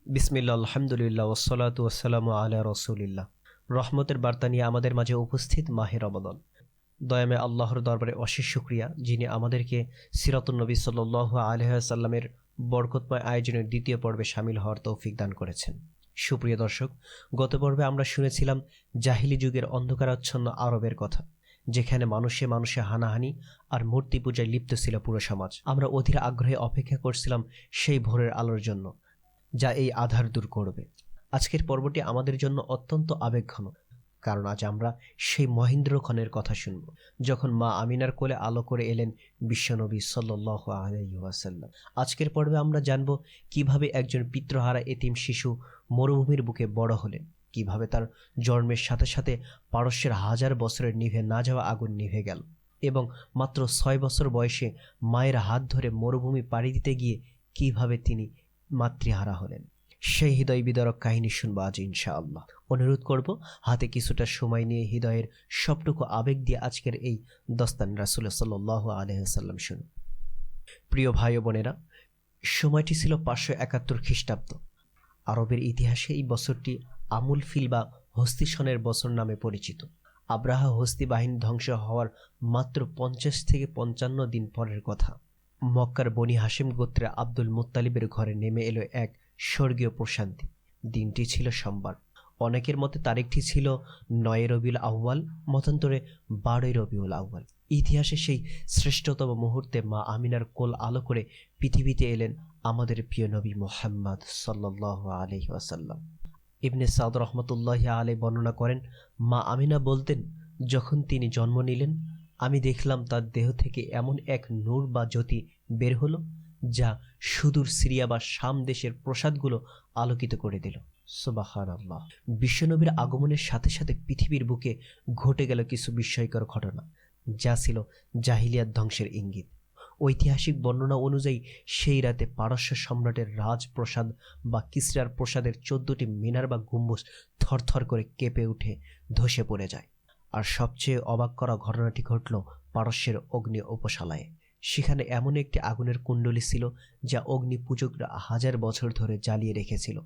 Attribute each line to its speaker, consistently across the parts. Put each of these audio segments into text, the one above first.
Speaker 1: বিসমিল্লাহ, আলহামদুলিল্লাহ, ওয়াসসালাতু ওয়াসসালামু আলা রাসূলিল্লাহ। রহমতের বার্তা নিয়ে আমাদের মাঝে উপস্থিত মাহে রমাদান। দয়াময় আল্লাহর দরবারে অশেষ শুকরিয়া, যিনি আমাদেরকে সিরাতুন নবী সাল্লাল্লাহু আলাইহি ওয়াসাল্লামের বরকতময় আয়োজনের দ্বিতীয় পর্বে শামিল হওয়ার তৌফিক দান করেছেন। সুপ্রিয় দর্শক, গত পর্বে আমরা শুনেছিলাম জাহিলি যুগের অন্ধকারাচ্ছন্ন আরবের কথা, যেখানে মানুষে মানুষে হানাহানি আর মূর্তি পূজায় লিপ্ত ছিল পুরো সমাজ। আমরা অধীর আগ্রহে অপেক্ষা করছিলাম সেই ভোরের আলোর জন্য, যা এই আধার দূর করবে। আজকের পর্বটি আমাদের জন্য অত্যন্ত আবেগঘন, কারণ আজ আমরা সেই মহেন্দ্রক্ষণের কথা শুনব, যখন মা আমিনার কোলে আলো করে এলেন বিশ্বনবী সাল্লাল্লাহু আলাইহি ওয়াসাল্লাম। আজকের পর্বে আমরা জানব কিভাবে একজন পিতৃহারা এতিম শিশু মরুভূমির বুকে বড় হলেন, কিভাবে তার জন্মের সাথে সাথে পারস্যের হাজার বছরের নিভে না যাওয়া আগুন নিভে গেল, এবং মাত্র 6 বছর বয়সে মায়ের হাত ধরে মরুভূমি পাড়ি দিতে গিয়ে কিভাবে তিনি মাতৃহারা হলেন। সেই হৃদয় বিদারক কাহিনী শুনবো আজ ইনশাআল্লাহ। অনুরোধ করব, হাতে কিছুটা সময় নিয়ে হৃদয়ের সবটুকু আবেগ দিয়ে আজকের এই দস্তান রাসূল সাল্লাল্লাহু আলাইহি ওয়াসাল্লাম শুনুন। প্রিয় ভাই ও বোনেরা, সময়টি ছিল 571 খ্রিস্টাব্দ। আরবের ইতিহাসে এই বছরটি আমুল ফিল বা হস্তি সনের বছর নামে পরিচিত। আব্রাহা হস্তি বাহিনী ধ্বংস হওয়ার মাত্র 50 থেকে 55 দিন পরের কথা। মক্কার বনি হাশিম গোত্রে আব্দুল মুত্তালিবের ঘরে নেমে এলো এক স্বর্গীয় প্রশান্তি। দিনটি ছিল সোমবার। অনেকের মতে তারিখটি ছিল 9 রবিউল আউয়াল, মতান্তরে 12 রবিউল আউয়াল। ইতিহাসে সেই শ্রেষ্ঠতম মুহূর্তে মা আমিনার কোল আলো করে পৃথিবীতে এলেন আমাদের প্রিয় নবী মুহাম্মদ সাল্লাল্লাহু আলাইহি ওয়াসাল্লাম। ইবনে সাউদ রহমতুল্লাহি আলাইহি বর্ণনা করেন, মা আমিনা বলতেন, যখন তিনি জন্ম নিলেন আমি দেখলাম তার দেহ থেকে এমন এক নূর বা জ্যোতি বের হলো, যা সুদূর সিরিয়া বা শাম দেশের প্রসাদগুলো আলোকিত করে দিল। সুবহানাল্লাহ। বিশ্বনবীর আগমনের সাথে সাথে পৃথিবীর বুকে ঘটে গেল কিছু বিস্ময়কর ঘটনা, যা ছিল জাহিলিয়াত ধ্বংসের ইঙ্গিত। ঐতিহাসিক বর্ণনা অনুযায়ী সেই রাতে পারস্য সম্রাটের রাজপ্রসাদ বা কিসরার প্রসাদের 14টি মিনার বা গম্বুজ থরথর করে কেঁপে উঠে ধসে পড়ে যায়। আর সবচেয়ে অবাক করা ঘটনাটি ঘটল পারস্যের অগ্নি উপশালায়। সেখানে এমন একটি আগুনের কুণ্ডলী ছিল, যা অগ্নি পূজকরা 1000 বছর ধরে জ্বালিয়ে রেখেছিল।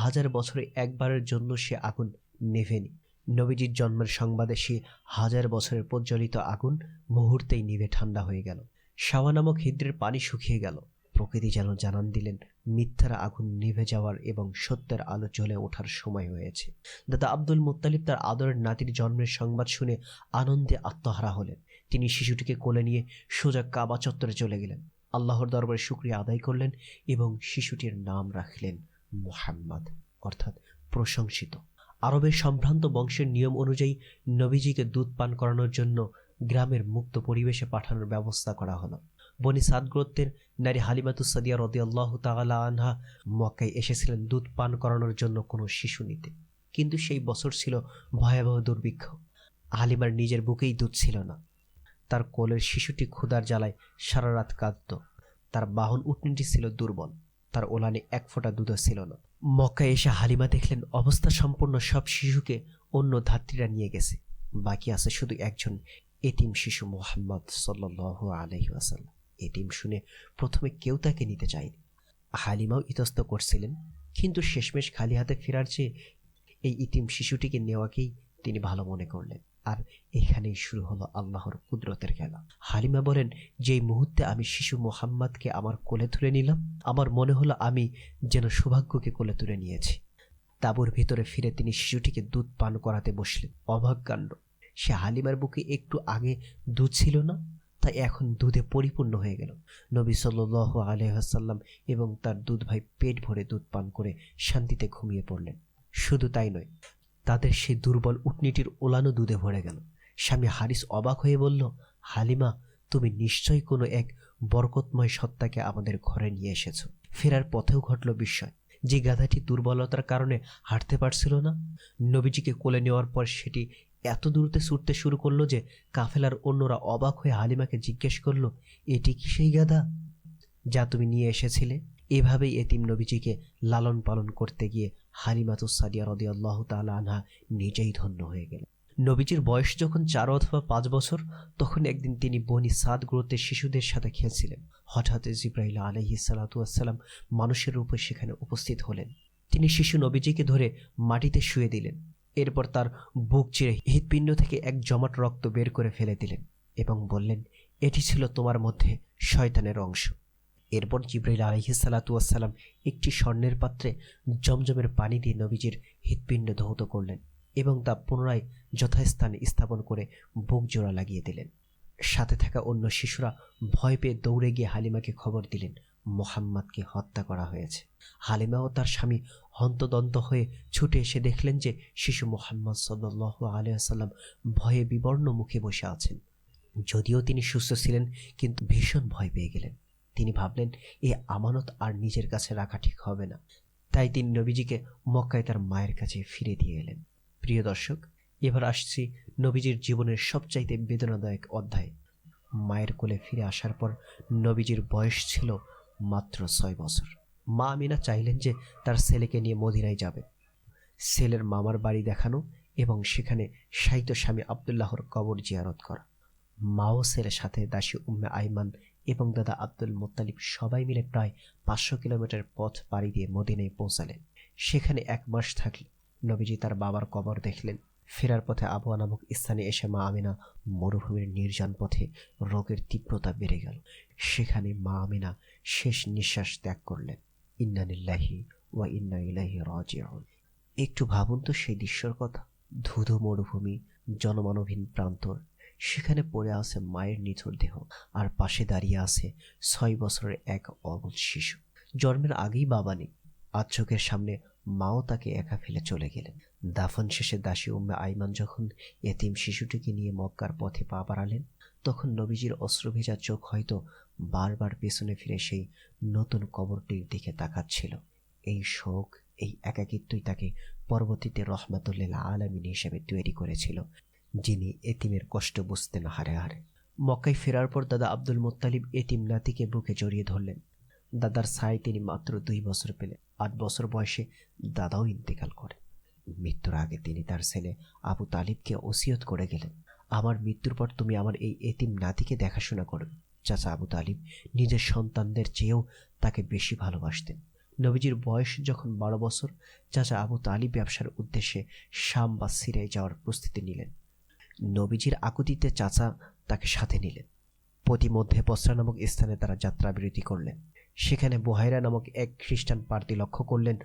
Speaker 1: 1000 বছরে একবারের জন্য সে আগুন নেভেনি। নবীজির জন্মের সংবাদে সে 1000 বছরের প্রজ্বলিত আগুন মুহূর্তেই নিভে ঠান্ডা হয়ে গেল। শাওয়া নামক হ্রদের পানি শুকিয়ে গেল। প্রকৃতি যেন জানান দিলেন, মিথ্যার আগুন নিভে যাওয়ার এবং সত্যের আলো জ্বলে ওঠার সময় হয়েছে। দাদা আব্দুল মুত্তালিব তার আদরের নাতির জন্মের সংবাদ শুনে আনন্দে আত্মহারা হলেন। তিনি শিশুটিকে কোলে নিয়ে সোজা কাবা চত্বরে চলে গেলেন, আল্লাহর দরবারে শুকরিয়া আদায় করলেন এবং শিশুটির নাম রাখলেন মুহাম্মদ, অর্থাৎ প্রশংসিত। আরবের সম্ভ্রান্ত বংশের নিয়ম অনুযায়ী নবীজিকে দুধ পান করানোর জন্য গ্রামের মুক্ত পরিবেশে পাঠানোর ব্যবস্থা করা হলো। বনি সাদ গোত্রের নারী হালিমাতুস সাদিয়া রাদিয়াল্লাহু তাআলা আনহা মক্কায় এসেছিলেন দুধ পান করানোর জন্য কোনো শিশু নিতে, কিন্তু সেই বছর ছিল ভয়াবহ দুর্ভিক্ষ। হালিমার নিজের বুকেই দুধ ছিল না। তার কোলের শিশুটি ক্ষুধার জ্বালায় সারা রাত কাঁদত। তার বাহন উটনীটি ছিল দুর্বল, তার ওলানে 1 ফোঁটা দুধও ছিল না। মক্কায় এসে হালিমা দেখলেন অবস্থা সম্পন্ন সব শিশুকে অন্য ধাত্রীরা নিয়ে গেছে, বাকি আছে শুধু একজন এতিম শিশু মুহাম্মদ সাল্লাল্লাহু আলাইহি ওয়াসাল্লাম। এতিম শুনে প্রথমে কেউ তাকে নিতে চায়নি। হালিমাও ইতস্ত করছিলেন, কিন্তু শেষমেশ খালি হাতে ফেরার চেয়ে এই ইতিম শিশুটিকে নেওয়াকেই তিনি ভালো মনে করলেন। আর এখানেই শুরু হলো আল্লাহর কুদরতের খেলা। হালিমা বলেন, যেই মুহূর্তে আমি শিশু মুহাম্মদকে আমার কোলে তুলে নিলাম, আমার মনে হলো আমি যেন সৌভাগ্যকে কোলে তুলে নিয়েছি। তাঁবুর ভিতরে ফিরে তিনি শিশুটিকে দুধ পান করাতে বসলেন। অবাক কাণ্ড, সে হালিমার বুকে একটু আগে দুধ ছিল না, তাই এখন দুধে পরিপূর্ণ হয়ে গেল। নবী সাল্লাল্লাহু আলাইহি ওয়াসাল্লাম এবং তার দুধ ভাই পেট ভরে দুধ পান করে শান্তিতে ঘুমিয়ে পড়লেন। শুধু তাই নয়, তাদের সেই দুর্বল উটনীটির ওলানো দুধে ভরে গেল। স্বামী হারিস অবাক হয়ে বলল, হালিমা, তুমি নিশ্চয়ই কোনো এক বরকতময় সত্তাকে আমাদের ঘরে নিয়ে এসেছো। ফেরার পথেও ঘটল বিস্ময়। যে গাধাটি দুর্বলতার কারণে হাঁটতে পারছিল না, নবীজিকে কোলে নেওয়ার পর সেটি এত দূরতে ছুটতে শুরু করলো যে কাফেলার অন্যরা অবাক হয়ে হালিমাকে জিজ্ঞেস করলো, এটি কি সেই গাধা যা তুমি নিয়ে এসেছিলে? এভাবেই এতিম নবীজিকে লালন পালন করতে গিয়ে হালিমাতুস সাদিয়া রাদিয়াল্লাহু তাআলা আনহা নিজেই ধন্য হয়ে গেলেন। নবীজির বয়স যখন 4 অথবা 5 বছর, তখন একদিন তিনি বনি সাদ গোত্রের শিশুদের সাথে খেলছিলেন। হঠাৎ জিবরাইল আলাইহিস সালাতু ওয়াস সালাম মানুষের রূপে সেখানে উপস্থিত হলেন। তিনি শিশু নবীজিকে ধরে মাটিতে শুয়ে দিলেন। এরপর তার বুক চিরে হৃৎপিণ্ড থেকে এক জমাট রক্ত বের করে ফেলে দিলেন এবং বললেন, এটি ছিল তোমার মধ্যে শয়তানের অংশ। এরপর জিবরাইল আলাইহিস সালাতু ওয়াস সালাম একটি স্বর্ণের পাত্রে জমজমের পানি দিয়ে নবীজির হৃৎপিণ্ড ধৌত করলেন এবং তা পুনরায় যথাস্থানে স্থাপন করে বুক জোড়া লাগিয়ে দিলেন। সাথে থাকা অন্য শিশুরা ভয় পেয়ে দৌড়ে গিয়ে হালিমাকে খবর দিলেন মুহাম্মদকে হত্যা করা হয়েছে। হালিমা ও তার স্বামী হন্তদন্ত হয়ে ছুটে এসে দেখলেন যে শিশু মুহাম্মদ সাল্লাল্লাহু আলাইহি ওয়াসাল্লাম ভয়ে বিবর্ণ মুখে বসে আছেন। যদিও তিনি সুস্থ ছিলেন, কিন্তু ভীষণ ভয় পেয়ে গেলেন। তিনি ভাবলেন, এই আমানত আর নিজের কাছে রাখা ঠিক হবে না। তাই তিনি নবীজিকে মক্কায় তার মায়ের কাছে ফিরে দিয়ে এলেন। প্রিয় দর্শক, এবার আসছি নবীজির জীবনের সবচাইতে বেদনাদায়ক অধ্যায়। মায়ের কোলে ফিরে আসার পর নবীজির বয়স ছিল মাত্র 6 বছর। মা আমিনা চাইলেন যে তার ছেলেকে নিয়ে মদিনায় যাবে, ছেলের মামার বাড়ি দেখানো এবং সেখানে শাহিত স্বামী আবদুল্লাহর কবর জিয়ারত করা। মা ও ছেলের সাথে দাসী উম্মে আইমান এবং দাদা আব্দুল মুত্তালিব সবাই মিলে প্রায় 500 কিলোমিটার পথ পাড়ি দিয়ে মদিনায় পৌঁছালেন। সেখানে 1 মাস থাকলে নবীজি তার বাবার কবর দেখলেন। ফেরার পথে আবওয়া নামক স্থানে এসে মা আমিনা মরুভূমির নির্জন পথে রোগের তীব্রতা বেড়ে গেল। সেখানে মা আমিনা শেষ নিঃশ্বাস ত্যাগ করলেন। ইন্না লিল্লাহি ওয়া ইন্না ইলাইহি রাজিউন। একটু ভাবুন তো সেই দৃশ্যর কথা। ধুধু মরুভূমি, জনমানবহীন প্রান্তর, সেখানে পড়ে আছে মায়ের নিথর দেহ, আর পাশে দাঁড়িয়ে আছে 6 বছরের এক অবুঝ শিশু। জন্মের আগেই বাবা নেই, আজ চোখের সামনে মাও তাকে একা ফেলে চলে গেলেন। দাফন শেষে দাসী উম্মে আইমান যখন এতিম শিশুটিকে নিয়ে মক্কার পথে পা বাড়ালেন, তখন নবীজির অশ্রুভেজা চোখ হয়তো বারবার পেছনে ফিরে সেই নতুন কবরটির দিকে তাকাচ্ছিল। এই শোক, এই একাকিত্বই তাকে পরবর্তীতে রহমাতুল্লিল আলামিন হিসেবে তৈরি করেছিল, যিনি এতিমের কষ্ট বুঝতেন হারে হারে। মক্কায় ফেরার পর দাদা আব্দুল মুত্তালিব এতিম নাতিকে বুকে জড়িয়ে ধরলেন। দাদার ছায় তিনি মাত্র 2 বছর পেলে 8 বছর বয়সে দাদাও ইন্তেকাল করে। মৃত্যুর আগে তিনি তার ছেলে আবু তালিবকে ওসিয়ত করে গেলেন, আমার মৃত্যুর পর তুমি আমার এই এতিম নাতিকে দেখাশোনা করবে। চাচা আবু তালিব নিজের সন্তানদের চেয়েও তাকে বেশি ভালোবাসতেন। নবীজির বয়স যখন 12 বছর, চাচা আবু তালিব ব্যবসার উদ্দেশ্যে শাম বা সিরিয়ায় যাওয়ার প্রস্তুতি নিলেন। নবীজির আকুতিতে চাচা তাকে সাথে নিলেন। পথিমধ্যে বসরা নামক স্থানে তারা যাত্রাবিরতি করলেন। সেখানে বুহাইরা নামক এক খ্রিস্টান প্রার্থী লক্ষ্য করলেন,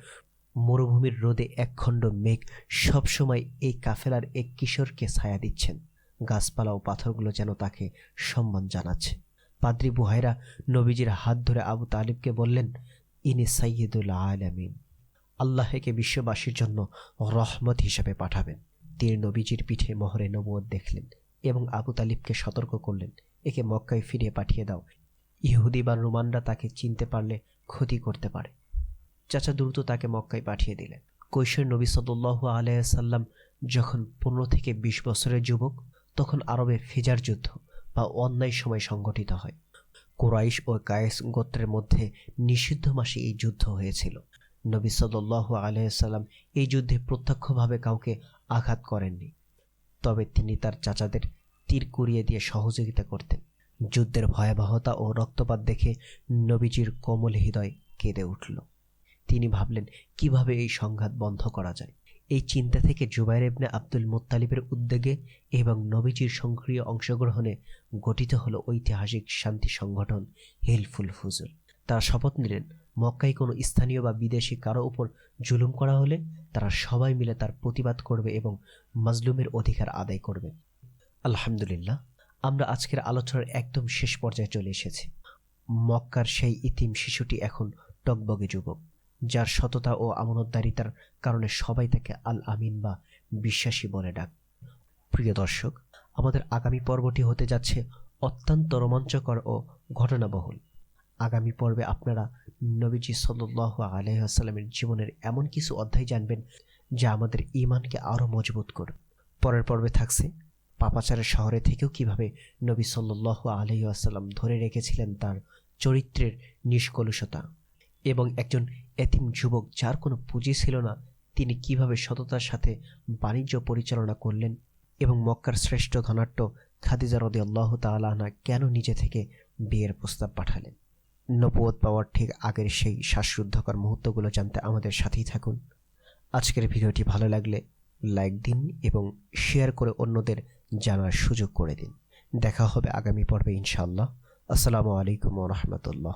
Speaker 1: মরুভূমির রোদে একখণ্ড মেঘ সবসময় এই কাফেলার এক কিশোরকে ছায়া দিচ্ছেন। গাছপালা ও পাথরগুলো যেন তাকে সম্মান জানাচ্ছে। পাদ্রী বুহাইরা নবীজির হাত ধরে আবু তালিবকে বললেন, ইনি সাইয়্যিদুল আলামিন, আল্লাহ একে বিশ্ববাসীর জন্য রহমত হিসেবে পাঠাবেন। তিনি নবীজির পিঠে মোহরে নবুয়ত দেখলেন এবং আবু তালিবকে সতর্ক করলেন, একে মক্কায় ফিরিয়ে পাঠিয়ে দাও। ইহুদি বা রোমানরা তাকে চিনতে পারলে ক্ষতি করতে পারে। চাচা দ্রুত তাকে মক্কায় পাঠিয়ে দিলেন। কৈশোর নবী সাল্লাল্লাহু আলাইহি সাল্লাম যখন 15 থেকে 20 বছরের যুবক, তখন আরবে ফিজার যুদ্ধ বা অন্যায় সময় সংগঠিত হয়। কুরাইশ ও কায়েস গোত্রের মধ্যে নিষিদ্ধ মাসে এই যুদ্ধ হয়েছিল। নবী সাল্লাল্লাহু আলাইহি সাল্লাম এই যুদ্ধে প্রত্যক্ষভাবে কাউকে আঘাত করেননি, তবে তিনি তার চাচাদের তীর কুড়িয়ে দিয়ে সহযোগিতা করতেন। যুদ্ধের ভয়াবহতা ও রক্তপাত দেখে নবীজির কোমল হৃদয় কেঁদে উঠল। তিনি ভাবলেন কিভাবে এই সংঘাত বন্ধ করা যায়। এই চিন্তা থেকে জুবাইর ইবনে আব্দুল মুত্তালিবের উদ্যোগে এবং নবীজির সক্রিয় অংশগ্রহণে গঠিত হলো ঐতিহাসিক শান্তি সংগঠন হিলফুল ফুজুল। তারা শপথ নিলেন, মক্কায় কোনো স্থানীয় বা বিদেশি কারো উপর জুলুম করা হলে তারা সবাই মিলে তার প্রতিবাদ করবে এবং মাজলুমের অধিকার আদায় করবে। আলহামদুলিল্লাহ, আমরা আজকের আলোচনার একদম শেষ পর্যায়ে চলে এসেছি। মক্কার সেই ইতিম শিশুটি এখন টকবগে যুবক, যার সততা ও আমানতদারিতার কারণে সবাই তাকে আল আমিন বা বিশ্বাসী বলে ডাক। প্রিয় দর্শক, আমাদের আগামী পর্বটি হতে যাচ্ছে অত্যন্ত রোমাঞ্চকর ও ঘটনাবহুল। আগামী পর্বে আপনারা নবীজি সাল্লাল্লাহু আলাইহি ওয়াসাল্লামের জীবনের এমন কিছু অধ্যায় জানবেন যা আমাদের ঈমানকে আরও মজবুত করবে। পরের পর্বে থাকছে পাপাচারের শহরে থেকেও কিভাবে নবী সাল্লাল্লাহু আলাইহি ওয়াসাল্লাম ধরে রেখেছিলেন তার চরিত্রের নিষ্কলুষতা, এবং একজন এতিম যুবক যার কোনো পুঁজি ছিল না, তিনি কিভাবে সততার সাথে বাণিজ্য পরিচালনা করলেন, এবং মক্কার শ্রেষ্ঠ ধনাঢ্য খাদিজা রাদিয়াল্লাহু তাআলা আনহা কেন নিজে থেকে বিয়ের প্রস্তাব পাঠালেন। নবুয়ত পাওয়ার ঠিক আগের সেই শ্বাসরুদ্ধকর মুহূর্তগুলো জানতে আমাদের সাথেই থাকুন। আজকের ভিডিওটি ভালো লাগলে লাইক দিন এবং শেয়ার করে অন্যদের জানার সুযোগ করে দিন। দেখা হবে আগামী পর্বে ইনশাআল্লাহ। আসসালামু আলাইকুম ওয়া রাহমাতুল্লাহ।